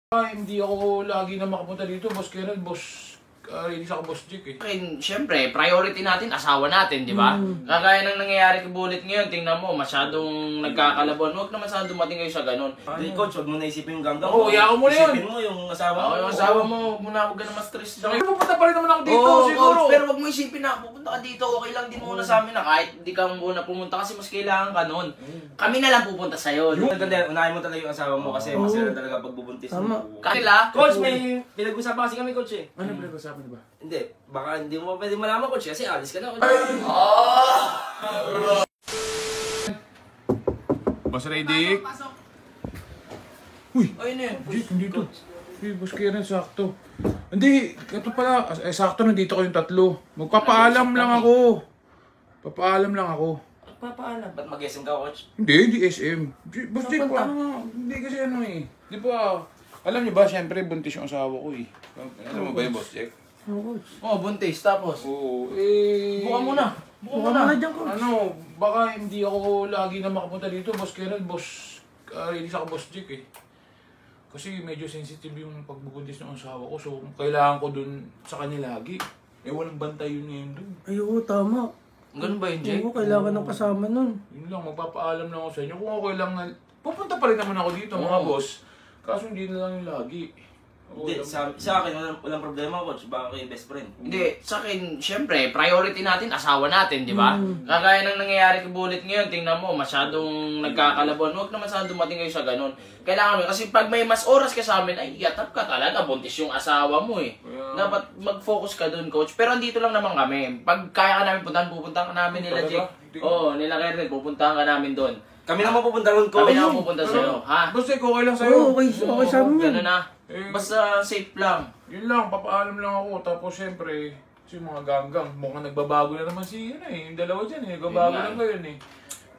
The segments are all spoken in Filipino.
Hindi ako lagi na makapunta dito, Boss Kenneth, Rinis ako, Boss Jake eh. Siyempre, priority natin, asawa natin, di ba? Kagaya ng nangyayari kay Bullet ngayon, tingnan mo, masyadong nagkakalabuan. Huwag naman sana dumating kayo sa ganun. Hindi, coach, huwag mo na isipin yung ganggang. Oo, iyaw mo na yun. Isipin mo yung asawa mo. Yung asawa mo, huwag mo na huwag ka na ma-stress. Pupunta pa rin naman ako dito, Oo, siguro. Coach, pero huwag mo isipin na, pupunta ka dito, okay lang din muna sa amin na kahit di ka muna pumunta kasi mas kailangan ka nun. Kami na lang pupunta sa'yo. Unahin mo talaga yung asawa mo kasi masira talaga pagbubuntis. Kanila? Coach, may pinag-usapan kasi kami, coach eh. Ano pinag-usapan ba? Hindi, baka hindi mo pwede malaman, coach, kasi alis ka na. Boss Radic? Uy! Ayun na yun. Jake, nandito. Hey, Boss Kenneth, sakto. Hindi, ito pala. Sakto, nandito kayong tatlo. Magpapaalam lang ako. Papaalam lang ako. Papaalam. Ba't mag-SM ka, coach? Hindi SM. Boss Jake, paano nga? Hindi kasi ano eh. Di ba, alam niyo ba, siyempre, buntis yung asawa ko eh. Alam mo ba yung Boss Jake? Buntis, tapos? Oo, Buka muna. Buka muna dyan, Coach. Ano, baka hindi ako lagi na makapunta dito, Boss Kenneth, Rinis ako, Boss Jake eh. Kasi medyo sensitive yung pagbubuntis ng asawa ko, so kailangan ko dun sa kanya lagi. Eh, walang bantay yun ngayon dun. Ay, oo, tama. Ganun ba yun, Jake? Oo, kailangan ng kasama nun. Yun lang, magpapaalam lang ako sa inyo. Kung okay lang na, pupunta pa rin naman ako dito, mga boss. Kaso hindi na lang yung lagi. Hindi, sa akin, walang problema, coach. Baka kayo best friend. Hindi, sa akin, siyempre, priority natin, asawa natin, di ba? Kagaya ng nangyayari kay Bullet ngayon, tingnan mo, masyadong nagkakalabuan. Huwag naman sana dumating kayo sa ganun. Kailangan mo, kasi pag may mas oras ka sa amin, ay, yatap ka talaga, buntis yung asawa mo eh. Dapat mag-focus ka dun, coach. Pero andito lang naman kami. Pag kaya ka namin puntahan, pupuntahan ka namin nila, Jake. Oo, nila Kernel, pupuntahan ka namin doon. Kami na mapupunta ron, coach. Kami na pupunta sa'yo, ha? Boss Jake, okay lang sa'yo. Oo, okay sa amin yun. Ganun na. Basta safe lang. Yun lang, papaalam lang ako. Tapos syempre, yung mga ganggang, mukhang nagbabago na naman si yun eh. Yung dalawa dyan eh, nagbabago na ba yun eh.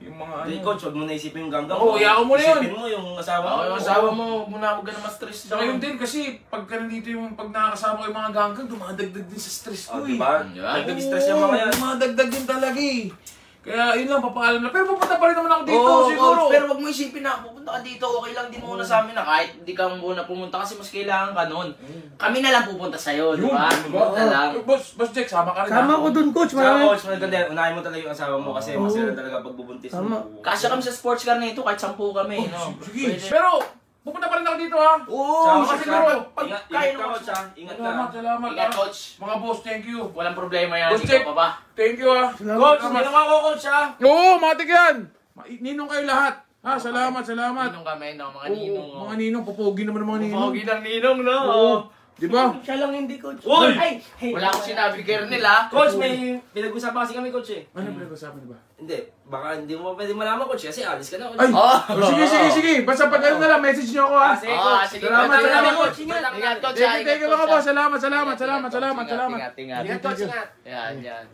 Yung mga Hindi, coach, huwag mo na isipin yung ganggang. Oo, iyaw mo na yun. Isipin mo yung asawa mo. Yung asawa mo, huwag mo na huwag ka na ma-stress. Saka yun din kasi pagka nandito yung pag nakakasama ko yung mga ganggang, dumadagdag din sa stress ko eh. Diba? Nagdag-stress yung mga yan. Dumadagdag din talaga eh. Kaya yun lang, papaalam na. Pero pupunta pa rin naman ako dito, Oo, siguro. Coach, pero wag mo isipin na pupunta ka dito, okay lang din muna sa amin na kahit di ka muna pumunta kasi mas kailangan ka nun. Kami na lang pupunta sa'yo, di ba? Pupunta lang. Boss Jack, sama ka rin. Sama ko dun, coach. Saka, Marami. coach, maganda. Unahin mo talaga yung asawa mo kasi masira talaga pagbubuntis. Tama. Kasya kami sa sports car na ito kahit 10 kami, no? Sige. Pwede. Pero, pupunta pa rin ako dito ha. Oo, Kasi siguro. Ingat Pagkain ka, mo. coach, ha? Ingat ka. Salamat Ingat, ha. coach. Mga boss, thank you. Walang problema yan. Coach Jack. Ikaw pa ba? Thank you ha. Coach, ninong ako, coach, ha? Oo, matik yan. Ninong kayo lahat. Ha, salamat. Ninong kami, no? Mga ninong. Mga ninong, pupogi naman ng mga ninong. Pogi ng ninong, no? Oo. Di ba? Siya lang hindi, coach. Uy! Ay! Wala akong sinabi, Kernel, ha? Coach, may pinag-usapan kasi kami, coach, eh. Ano pinag-usapan ba? Hindi, baka hindi mo pwede malaman, coach, kasi alis ka na. Ay! Sige. Basta pag ano na lang, message nyo ako ha. Sige, Oo, coach. sige, Salamat, coach. salamat, Ingat, coach. Ingat, coach. Thank you mga boss. Salamat. Ingat. Ingat, coach, ingat. Yan.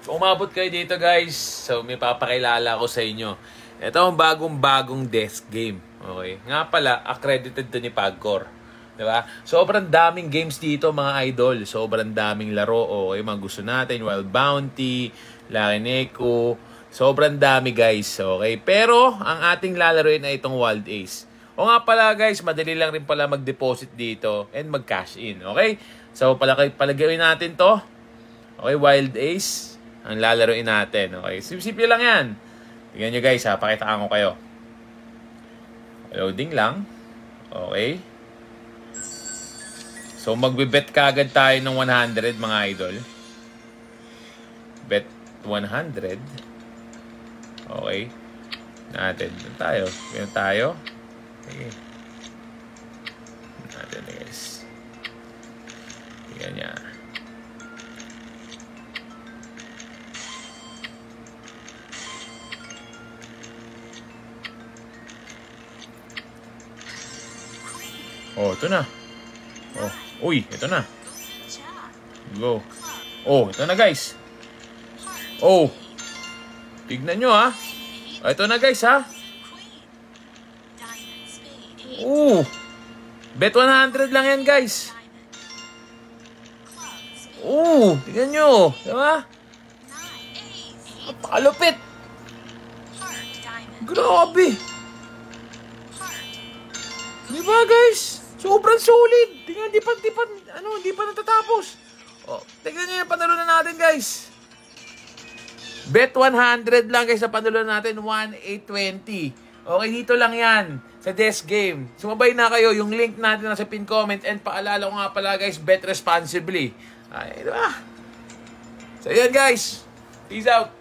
Kung umabot kayo dito guys, so may papakilala ko sa inyo. Ito ang bagong desk game. Okay? Nga pala, accredited to ni Pagcor. Diba? Sobrang daming games dito mga idol. Sobrang daming laro. Okay? Mga gusto natin. Wild Bounty, Lucky Neko. Sobrang dami guys. Okay? Pero, ang ating lalaroin ay itong Wild Ace. O nga pala guys, madali lang rin pala mag-deposit dito and mag-cash in. Okay? So, palagawin natin to. Okay? Wild Ace. Ang lalaroin natin. Okay? Simple lang yan. Tingnan nyo guys ha. Pakitaan ko kayo. Loading lang. Okay. So, magbe-bet kagad tayo ng 100 mga idol. Bet 100. Okay. Natin. Ganyan tayo. Okay. Natin guys. Tingnan niya. Oh, ito na. Oh, uy, ito na. Go. Oh, ito na guys. Oh. Tignan nyo ha. Oh, ito na guys ha. Oh. Bet 100 lang yan guys. Oh, tignan nyo. Diba? Napakalupit. Grabe. Di ba guys? Sobrang solid. Tingnan, di pa natatapos. Oh, tingnan nyo yung panalunan natin guys. Bet 100 lang guys sa panalunan natin. 1,820. Okay, dito lang yan. Sa desk game. Sumabay na kayo. Yung link natin nasa pin comment. And paalala ko nga pala guys, bet responsibly. Ay, di ba? So yan guys. Peace out.